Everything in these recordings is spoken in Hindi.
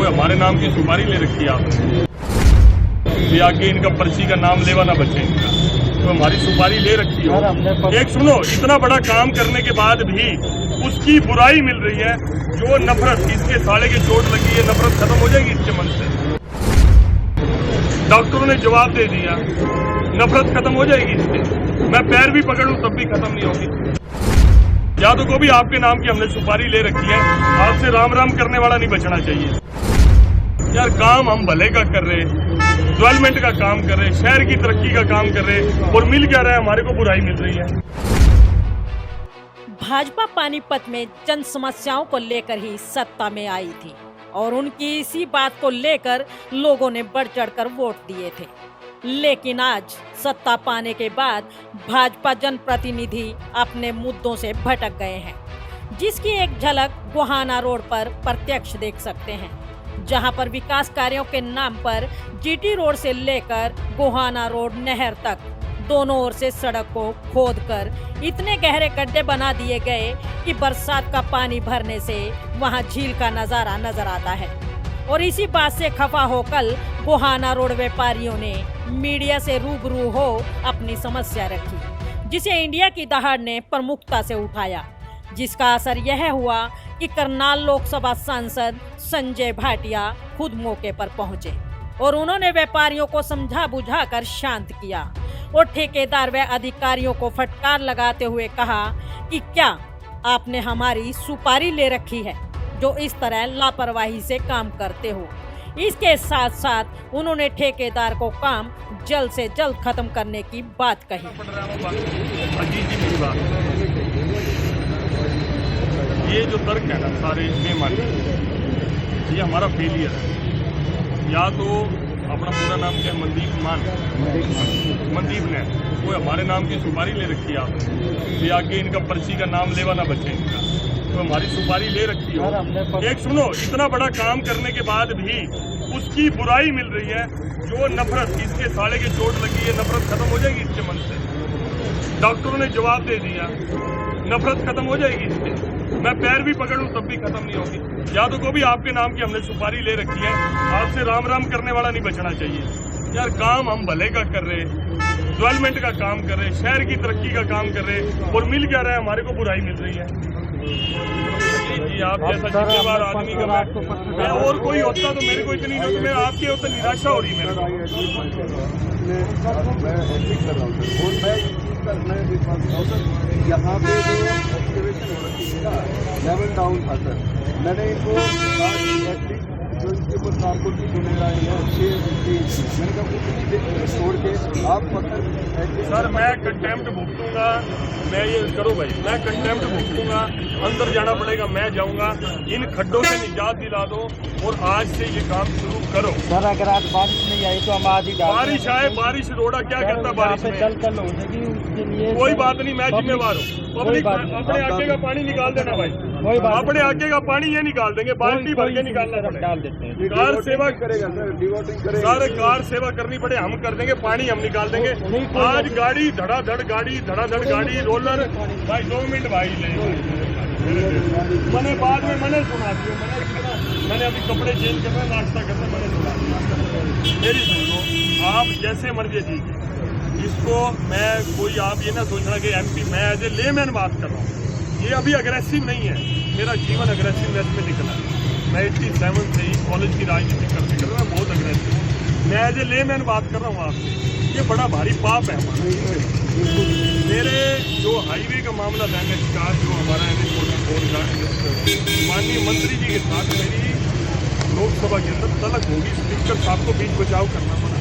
हमारे नाम की सुपारी ले रखी है आपने, ये आगे इनका पर्ची का नाम लेवा ना बचे इनका, तो हमारी सुपारी ले रखी हो। एक सुनो, इतना बड़ा काम करने के बाद भी उसकी बुराई मिल रही है, जो नफरत, इसके साले की चोट लगी है, नफरत खत्म हो जाएगी इसके मन से। डॉक्टरों ने जवाब दे दिया, नफरत खत्म हो जाएगी इससे। मैं पैर भी पकड़ लूं तब भी खत्म नहीं होगी। यादव को भी आपके नाम की हमने सुपारी ले रखी है, आपसे राम राम करने वाला नहीं बचना चाहिए। यार काम हम भले का कर रहे, डेवलपमेंट का काम कर रहे, शहर की तरक्की का काम कर रहे, और मिल क्या रहा है, हमारे को बुराई मिल रही है। भाजपा पानीपत में जन समस्याओं को लेकर ही सत्ता में आई थी और उनकी इसी बात को लेकर लोगों ने बढ़ चढ़कर वोट दिए थे। लेकिन आज सत्ता पाने के बाद भाजपा जनप्रतिनिधि अपने मुद्दों से भटक गए हैं, जिसकी एक झलक गोहाना रोड पर प्रत्यक्ष देख सकते हैं, जहां पर विकास कार्यों के नाम पर जीटी रोड से लेकर गोहाना रोड नहर तक दोनों ओर से सड़क को खोदकर इतने गहरे गड्ढे बना दिए गए कि बरसात का पानी भरने से वहां झील का नजारा नजर आता है। और इसी बात से खफा होकर गोहाना रोड व्यापारियों ने मीडिया से रूबरू हो अपनी समस्या रखी, जिसे इंडिया की दहाड़ ने प्रमुखता से उठाया, जिसका असर यह हुआ कि करनाल लोकसभा सांसद संजय भाटिया खुद मौके पर पहुंचे और उन्होंने व्यापारियों को समझा बुझाकर शांत किया और ठेकेदार व अधिकारियों को फटकार लगाते हुए कहा कि क्या आपने हमारी सुपारी ले रखी है, जो इस तरह लापरवाही से काम करते हो। इसके साथ साथ उन्होंने ठेकेदार को काम जल्द से जल्द खत्म करने की बात कही। ये जो तर्क है ना सारे बेमानी, ये हमारा फेलियर है। या तो अपना पूरा नाम क्या है, मनदीप ने वो हमारे नाम की सुपारी ले रखी है आपने, ये आगे इनका पर्ची का नाम लेवा ना बचे इनका, तो हमारी सुपारी ले रखी हो। एक सुनो, इतना बड़ा काम करने के बाद भी उसकी बुराई मिल रही है, जो नफरत, इसके साले की चोट लगी है, नफरत खत्म हो जाएगी इसके मन से। डॉक्टरों ने जवाब दे दिया, नफरत खत्म हो जाएगी इससे। मैं पैर भी पकड़ लूं तब भी खत्म नहीं होगी। यादव को भी आपके नाम की हमने सुपारी ले रखी है, आपसे राम राम करने वाला नहीं बचना चाहिए। यार काम हम भले का कर रहे, डेवलपमेंट का काम कर रहे, शहर की तरक्की का काम कर रहे, और मिल क्या रहा है, हमारे को बुराई मिल रही है। जी आप जैसा जिम्मेवार आदमी का मैं और कोई होता तो मेरे को इतनी, तो मैं आपके होता निराशा हो रही है मेरे यहाँ पे जो एक्सकवेशन हो रखी है ना, लेवल डाउन था सर, मैंने इनको जो इसके ऊपर कारकुल की जो ले रहे हैं 6 मैंने कहा कुछ छोड़ के आप पत्थर। सर मैं कंटेम्प्ट भुगतूंगा, मैं ये करो भाई, मैं कंटेम्प्ट भुगतूंगा, अंदर जाना पड़ेगा, मैं जाऊंगा, इन खड्डों से निजात दिला दो और आज से ये काम शुरू करो। सर अगर आज बारिश नहीं आई तो हम आज ही बारिश आए, बारिश रोड़ा क्या करता बारिश में, कल हो जाएगी उसके लिए कोई बात नहीं, मैं जिम्मेवार हूँ। पब्लिक अपने आगे का पानी निकाल देना भाई, अपने आगे का पानी ये निकाल देंगे, बाल्टी भर के निकालना पड़ेगा। कार सेवा करेगा सर, कार सेवा करनी पड़े हम कर देंगे, पानी हम निकाल देंगे। आज गाड़ी धड़ाधड़ गाड़ी रोलर भाई 2 मिनट भाई ले, मैंने बाद में मैंने सुना दिया, मैंने अभी कपड़े चेंज करना, नाश्ता करना, मैंने सुना दिया। मेरी सुन लो, आप जैसे मर्जी ठीक है इसको, मैं कोई आप ये ना सोचना कि एमपी, मैं एज ए लेमैन बात कर रहा हूँ, ये अभी अग्रेसिव नहीं है, मेरा जीवन अग्रेसिवनेस में निकला है। मैं 87 से ही कॉलेज की राजनीति करते कर रहा हूँ, बहुत अग्रेसिव हूँ। मैं एज ए लेमैन बात कर रहा हूँ आपसे, ये बड़ा भारी पाप है हमारा। मेरे जो हाईवे का मामला लैंग्वेज का, जो हमारा माननीय मंत्री जी के साथ मेरी लोकसभा के अंदर तलक होगी, स्पीकर साहब को बीच बचाव करना पड़ा।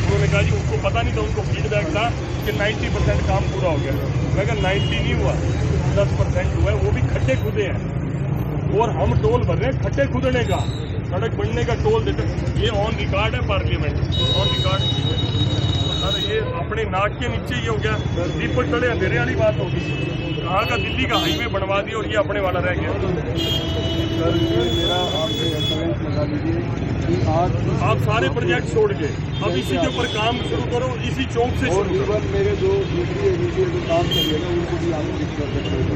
उन्होंने कहा जी उनको पता नहीं था, उनको फीडबैक था कि 90% काम पूरा हो गया। मैं कहा 90 नहीं हुआ, 10% हुआ है, वो भी खड्डे खुदे हैं, और हम टोल भर रहे हैं खड्डे खुदने का, सड़क बनने का टोल देते। ये ऑन रिकॉर्ड है पार्लियामेंट, ऑन रिकॉर्ड। सर ये अपने नाक के नीचे ये हो गया, दीपक चढ़े अंधेरे वाली बात होगी। कहाँ का दिल्ली का हाईवे बनवा दिया और ये अपने वाला रह गया। आप सारे प्रोजेक्ट छोड़ के अब इसी के ऊपर काम शुरू करो, इसी चौक से शुरू करो। मेरे जो काम करिएगा उनको भी आप,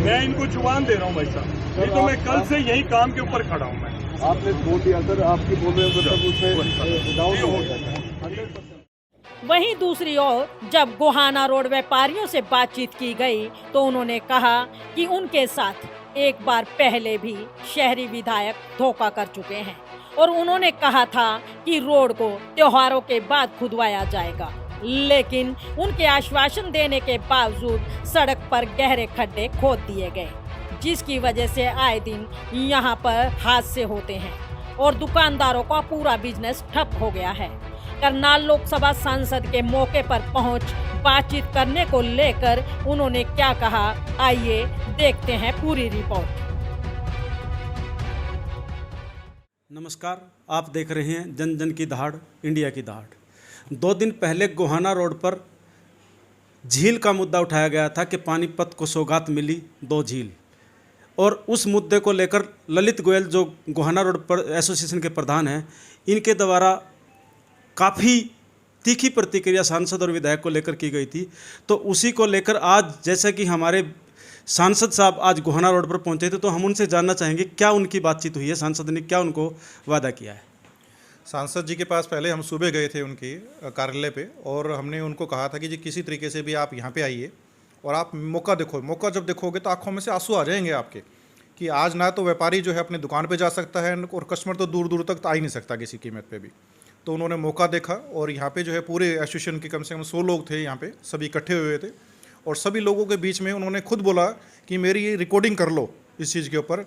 मैं इनको जुबान दे रहा हूँ भाई साहब, नहीं तो मैं कल से यही काम के ऊपर खड़ा हूँ। मैं आपने छोड़ दिया सर, आपकी बोल रहे हो तब उसमें डाउन हो जाता। वहीं दूसरी ओर जब गोहाना रोड व्यापारियों से बातचीत की गई तो उन्होंने कहा कि उनके साथ एक बार पहले भी शहरी विधायक धोखा कर चुके हैं और उन्होंने कहा था कि रोड को त्योहारों के बाद खुदवाया जाएगा, लेकिन उनके आश्वासन देने के बावजूद सड़क पर गहरे खड्डे खोद दिए गए, जिसकी वजह से आए दिन यहाँ पर हादसे होते हैं और दुकानदारों का पूरा बिजनेस ठप हो गया है। करनाल लोकसभा सांसद के मौके पर पहुंच बातचीत करने को लेकर उन्होंने क्या कहा, आइए देखते हैं पूरी रिपोर्ट। नमस्कार, आप देख रहे हैं जन जन की दहाड़, इंडिया की दहाड़। 2 दिन पहले गोहाना रोड पर झील का मुद्दा उठाया गया था कि पानीपत को सौगात मिली 2 झील, और उस मुद्दे को लेकर ललित गोयल जो गोहाना रोड पर एसोसिएशन के प्रधान हैं, इनके द्वारा काफ़ी तीखी प्रतिक्रिया सांसद और विधायक को लेकर की गई थी। तो उसी को लेकर आज जैसे कि हमारे सांसद साहब आज गोहाना रोड पर पहुंचे थे, तो हम उनसे जानना चाहेंगे क्या उनकी बातचीत हुई है, सांसद ने क्या उनको वादा किया है। सांसद जी के पास पहले हम सुबह गए थे उनके कार्यालय पे, और हमने उनको कहा था कि जी किसी तरीके से भी आप यहाँ पे आइए और आप मौका देखो। मौका जब देखोगे तो आंखों में से आंसू आ जाएंगे आपके, कि आज ना तो व्यापारी जो है अपनी दुकान पे जा सकता है और कस्टमर तो दूर दूर तक आ ही नहीं सकता किसी कीमत पे भी। तो उन्होंने मौका देखा और यहाँ पे जो है पूरे एसोसिएशन के कम से कम 100 लोग थे यहाँ पे, सभी इकट्ठे हुए थे, और सभी लोगों के बीच में उन्होंने खुद बोला कि मेरी ये रिकॉर्डिंग कर लो इस चीज़ के ऊपर,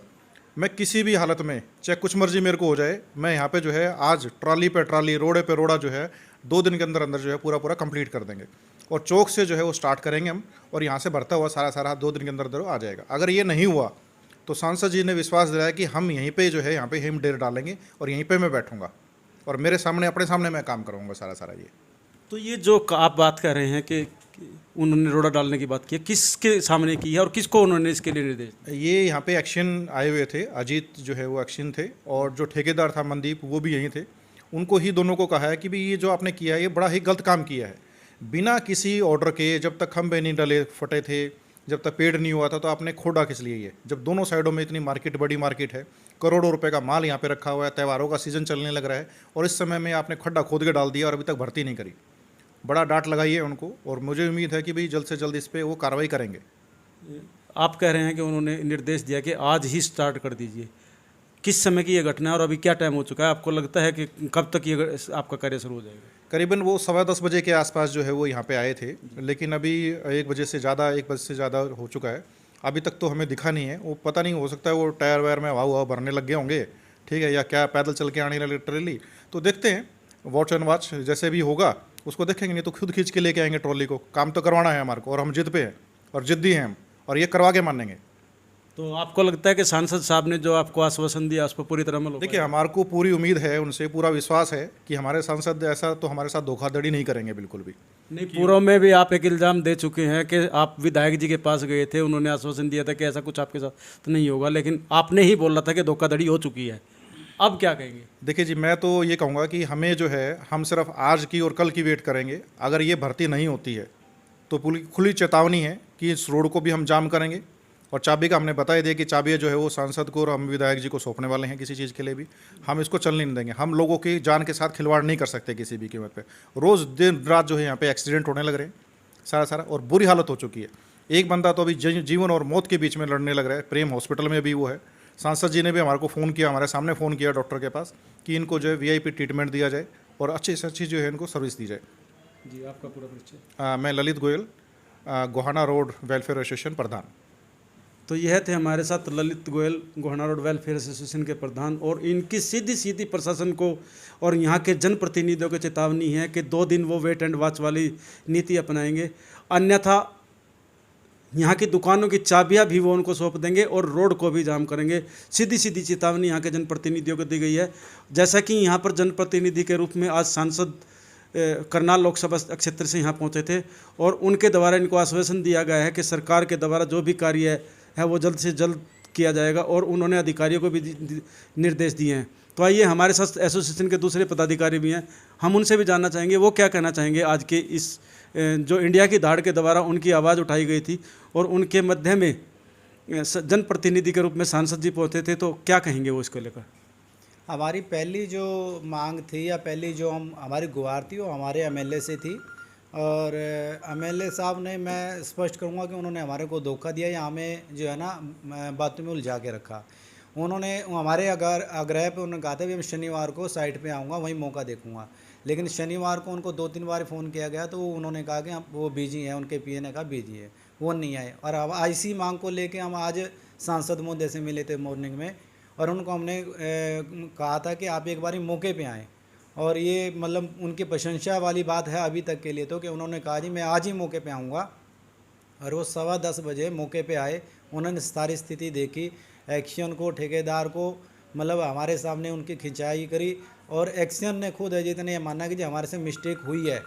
मैं किसी भी हालत में चाहे कुछ मर्जी मेरे को हो जाए, मैं यहाँ पे जो है आज ट्रॉली पे ट्रॉली, रोडे पे रोड़ा जो है 2 दिन के अंदर अंदर जो है पूरा कंप्लीट कर देंगे, और चौक से जो है वो स्टार्ट करेंगे हम, और यहाँ से भरता हुआ सारा 2 दिन के अंदर अंदर आ जाएगा। अगर ये नहीं हुआ तो सांसद जी ने विश्वास दिलाया कि हम यहीं पे जो है यहाँ पे हिम डेर डालेंगे और यहीं पे मैं बैठूंगा और मेरे सामने अपने सामने मैं काम करूँगा सारा ये। तो ये जो आप बात कर रहे हैं कि उन्होंने रोड़ा डालने की बात की, किसके सामने की है और किसको उन्होंने इसके लिए निर्देश? ये यहाँ पे एक्शन आए हुए थे, अजीत जो है वो एक्शन थे, और जो ठेकेदार था मनदीप वो भी यहीं थे। उनको ही दोनों को कहा है कि भाई ये जो आपने किया है ये बड़ा ही गलत काम किया है, बिना किसी ऑर्डर के, जब तक खंभे नहीं डले फटे थे, जब तक पेड़ नहीं हुआ था, तो आपने खोदा किस लिए ये? जब दोनों साइडों में इतनी मार्केट, बड़ी मार्केट है, करोड़ों रुपए का माल यहाँ पे रखा हुआ है, त्योहारों का सीजन चलने लग रहा है, और इस समय में आपने खड्डा खोद के डाल दिया और अभी तक भर्ती नहीं करी। बड़ा डांट लगाई है उनको, और मुझे उम्मीद है कि भाई जल्द से जल्द इस पर वो कार्रवाई करेंगे। आप कह रहे हैं कि उन्होंने निर्देश दिया कि आज ही स्टार्ट कर दीजिए, किस समय की ये घटना है और अभी क्या टाइम हो चुका है? आपको लगता है कि कब तक ये आपका कार्य शुरू हो जाएगा? करीबन वो 10:15 बजे के आसपास जो है वो यहाँ पे आए थे, लेकिन अभी 1 बजे से ज़्यादा हो चुका है। अभी तक तो हमें दिखा नहीं है, वो पता नहीं, हो सकता है वो टायर वायर में हवा भरने लग गए होंगे, ठीक है, या क्या पैदल चल के आने लगे ट्रॉली। तो देखते हैं, वॉच एंड वॉच जैसे भी होगा उसको देखेंगे, नहीं तो खुद खींच के लेके आएंगे ट्रॉली को। काम तो करवाना है हमारे को, और हम जिद पे हैं और जिद्दी हैं हम, और ये करवा के मानेंगे। तो आपको लगता है कि सांसद साहब ने जो आपको आश्वासन दिया उस पर पूरी तरह अमल? देखिए, हमारे को पूरी उम्मीद है, उनसे पूरा विश्वास है कि हमारे सांसद ऐसा तो हमारे साथ धोखाधड़ी नहीं करेंगे बिल्कुल भी। नहीं, पूर्व में भी आप एक इल्ज़ाम दे चुके हैं कि आप विधायक जी के पास गए थे, उन्होंने आश्वासन दिया था कि ऐसा कुछ आपके साथ तो नहीं होगा, लेकिन आपने ही बोला था कि धोखाधड़ी हो चुकी है। अब क्या कहेंगे? देखिए जी, मैं तो ये कहूँगा कि हमें जो है, हम सिर्फ आज की और कल की वेट करेंगे। अगर ये भर्ती नहीं होती है तो पूरी खुली चेतावनी है कि इस रोड को भी हम जाम करेंगे, और चाबी का हमने बता ही दिया कि चाबी जो है वो सांसद को और हम विधायक जी को सौंपने वाले हैं। किसी चीज़ के लिए भी हम इसको चलने नहीं देंगे। हम लोगों की जान के साथ खिलवाड़ नहीं कर सकते किसी भी कीमत पे। रोज़ दिन रात जो है यहाँ पे एक्सीडेंट होने लग रहे हैं सारा, और बुरी हालत हो चुकी है। एक बंदा तो अभी जीवन और मौत के बीच में लड़ने लग रहा है, प्रेम हॉस्पिटल में भी वो है। सांसद जी ने भी हमारे को फ़ोन किया, हमारे सामने फ़ोन किया डॉक्टर के पास, कि इनको जो है VIP ट्रीटमेंट दिया जाए और अच्छी से अच्छी जो है इनको सर्विस दी जाए। जी, आपका पूरा परिचय? मैं Lalit Goyal, Gohana road welfare association प्रधान। तो यह थे हमारे साथ Lalit Goyal, Gohana road welfare association के प्रधान, और इनकी सीधी प्रशासन को और यहाँ के जनप्रतिनिधियों को चेतावनी है कि 2 दिन वो वेट एंड वॉच वाली नीति अपनाएंगे, अन्यथा यहाँ की दुकानों की चाबियाँ भी वो उनको सौंप देंगे और रोड को भी जाम करेंगे। सीधी चेतावनी यहाँ के जनप्रतिनिधियों को दी गई है। जैसा कि यहाँ पर जनप्रतिनिधि के रूप में आज सांसद करनाल लोकसभा क्षेत्र से यहाँ पहुँचे थे, और उनके द्वारा इनको आश्वासन दिया गया है कि सरकार के द्वारा जो भी कार्य है वो जल्द से जल्द किया जाएगा, और उन्होंने अधिकारियों को भी निर्देश दिए हैं। तो आइए, हमारे साथ एसोसिएशन के दूसरे पदाधिकारी भी हैं, हम उनसे भी जानना चाहेंगे वो क्या कहना चाहेंगे आज के इस जो इंडिया की दहाड़ के द्वारा उनकी आवाज़ उठाई गई थी और उनके मध्य में जनप्रतिनिधि के रूप में सांसद जी पहुँचे थे, तो क्या कहेंगे वो इसको लेकर? हमारी पहली जो मांग थी या पहली जो हमारी गुहार थी वो हमारे एमएलए से थी। और एमएलए साहब ने, मैं स्पष्ट करूंगा कि उन्होंने हमारे को धोखा दिया या हमें जो है ना बातों में उलझा के रखा। उन्होंने हमारे आग्रह पे उन्होंने कहा था कि मैं शनिवार को साइट पे आऊँगा, वहीं मौका देखूँगा। लेकिन शनिवार को उनको 2-3 बार फ़ोन किया गया तो उन्होंने कहा कि वो बिजी हैं, उनके पीए ने कहा बिजी है, वो नहीं आए। और अब इसी मांग को लेके हम आज सांसद महोदय से मिले थे मॉर्निंग में, और उनको हमने कहा था कि आप एक बार मौके पे आएँ। और ये मतलब उनकी प्रशंसा वाली बात है अभी तक के लिए तो, कि उन्होंने कहा जी मैं आज ही मौके पे आऊँगा। और वो 10:15 बजे मौके पे आए, उन्होंने सारी स्थिति देखी, एक्शन को, ठेकेदार को मतलब हमारे सामने उनकी खिंचाई करी। और एक्शन ने खुद अजीत ने यह माना कि जी हमारे से मिस्टेक हुई है,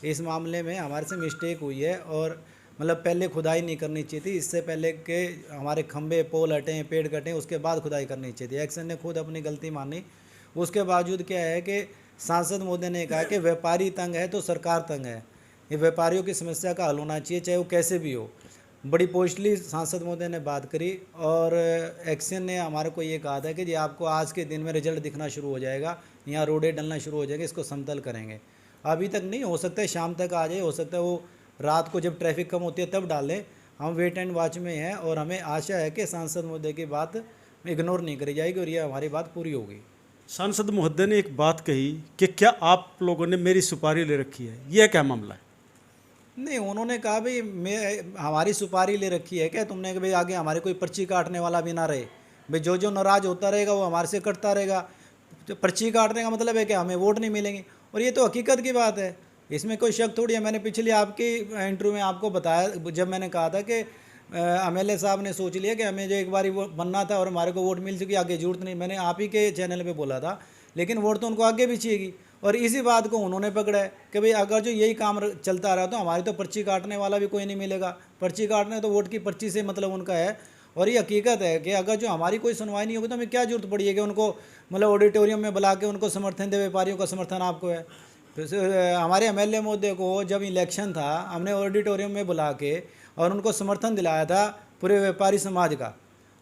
इस मामले में हमारे से मिस्टेक हुई है, और मतलब पहले खुदाई नहीं करनी चाहिए थी, इससे पहले के हमारे खंबे पोल हटें, पेड़ कटें, उसके बाद खुदाई करनी चाहिए थी। एक्शन ने खुद अपनी गलती मानी। उसके बावजूद क्या है कि सांसद महोदय ने कहा कि व्यापारी तंग है तो सरकार तंग है, ये व्यापारियों की समस्या का हल होना चाहिए, चाहे वो कैसे भी हो। बड़ी पोस्टली सांसद महोदय ने बात करी। और एक्शन ने हमारे को ये कहा था कि जी आपको आज के दिन में रिजल्ट दिखना शुरू हो जाएगा, यहाँ रोडें डलना शुरू हो जाएंगे, इसको समतल करेंगे। अभी तक नहीं, हो सकता है शाम तक आ जाए, हो सकता है वो रात को जब ट्रैफिक कम होती है तब डालें। हम वेट एंड वॉच में हैं और हमें आशा है कि सांसद महोदय की बात इग्नोर नहीं करी जाएगी और ये हमारी बात पूरी होगी। सांसद महोदय ने एक बात कही कि क्या आप लोगों ने मेरी सुपारी ले रखी है, यह क्या मामला है? नहीं, उन्होंने कहा भाई हमारी सुपारी ले रखी है क्या तुमने, कि भाई आगे हमारे कोई पर्ची काटने वाला भी ना रहे, भाई जो जो नाराज़ होता रहेगा वो हमारे से कटता रहेगा। तो पर्ची काटने का मतलब है कि हमें वोट नहीं मिलेंगे, और ये तो हकीकत की बात है, इसमें कोई शक थोड़ी है। मैंने पिछले आपकी इंटरव्यू में आपको बताया, जब मैंने कहा था कि एमएलए साहब ने सोच लिया कि हमें जो एक बार वो बनना था और हमारे को वोट मिल चुकी, आगे जरूरत नहीं, मैंने आप ही के चैनल पे बोला था। लेकिन वोट तो उनको आगे भी चाहिएगी, और इसी बात को उन्होंने पकड़ा है कि भाई अगर जो यही काम चलता रहा तो हमारी तो पर्ची काटने वाला भी कोई नहीं मिलेगा। पर्ची काटने तो वोट की पर्ची से मतलब उनका है। और ये हकीकत है कि अगर जो हमारी कोई सुनवाई नहीं होगी तो हमें क्या जरूरत पड़ी है कि उनको मतलब ऑडिटोरियम में बुला के उनको समर्थन दे, व्यापारियों का समर्थन आपको है। तो हमारे एमएलए महोदय को जब इलेक्शन था हमने ऑडिटोरियम में बुला के और उनको समर्थन दिलाया था पूरे व्यापारी समाज का,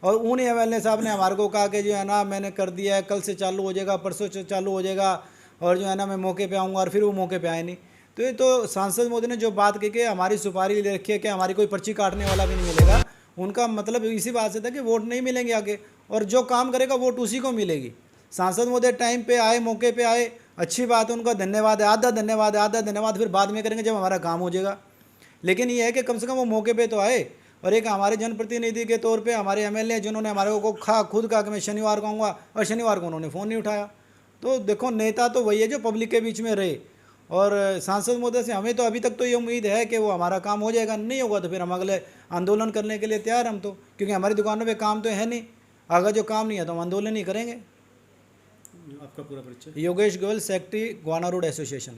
और उन एमएलए साहब ने हमारे को कहा कि जो है ना मैंने कर दिया है, कल से चालू हो जाएगा, परसों से चालू हो जाएगा, और जो है ना मैं मौके पे आऊँगा, और फिर वो मौके पे आए नहीं। तो ये तो सांसद महोदय ने जो बात की कि हमारी सुपारी ले रखी है कि हमारी कोई पर्ची काटने वाला भी नहीं मिलेगा, उनका मतलब इसी बात से था कि वोट नहीं मिलेंगे आगे, और जो काम करेगा वोट उसी को मिलेगी। सांसद महोदय टाइम पे आए, मौके पे आए, अच्छी बात है, उनका धन्यवाद है, आधा धन्यवाद है, आधा धन्यवाद फिर बाद में करेंगे जब हमारा काम हो जाएगा। लेकिन ये है कि कम से कम वो मौके पे तो आए। और एक हमारे जनप्रतिनिधि के तौर पे हमारे एमएलए जिन्होंने हमारे को खुद कहा कि मैं शनिवार को आऊँगा, और शनिवार को उन्होंने फ़ोन नहीं उठाया। तो देखो, नेता तो वही है जो पब्लिक के बीच में रहे। और सांसद महोदय से हमें तो अभी तक तो ये उम्मीद है कि वो हमारा काम हो जाएगा, नहीं होगा तो फिर हम अगले आंदोलन करने के लिए तैयार हम तो, क्योंकि हमारी दुकानों पे काम तो है नहीं। अगर जो काम नहीं है तो हम आंदोलन ही करेंगे। आपका पूरा परिचय? Yogesh Goyal, secretary Gohana road association.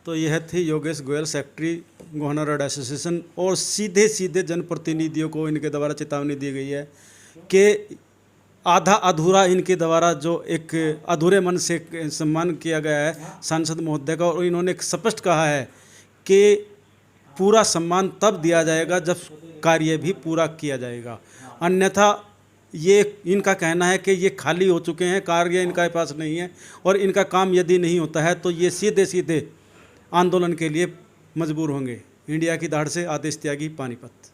तो यह थी Yogesh Goyal, secretary Gohana road association. और सीधे सीधे जनप्रतिनिधियों को इनके द्वारा चेतावनी दी गई है कि आधा अधूरा इनके द्वारा जो एक अधूरे मन से सम्मान किया गया है सांसद महोदय का, और इन्होंने स्पष्ट कहा है कि पूरा सम्मान तब दिया जाएगा जब कार्य भी पूरा किया जाएगा, अन्यथा ये इनका कहना है कि ये खाली हो चुके हैं, कार्य इनके पास नहीं है, और इनका काम यदि नहीं होता है तो ये सीधे सीधे आंदोलन के लिए मजबूर होंगे। इंडिया की दाढ़ से आदेश त्यागी, पानीपत।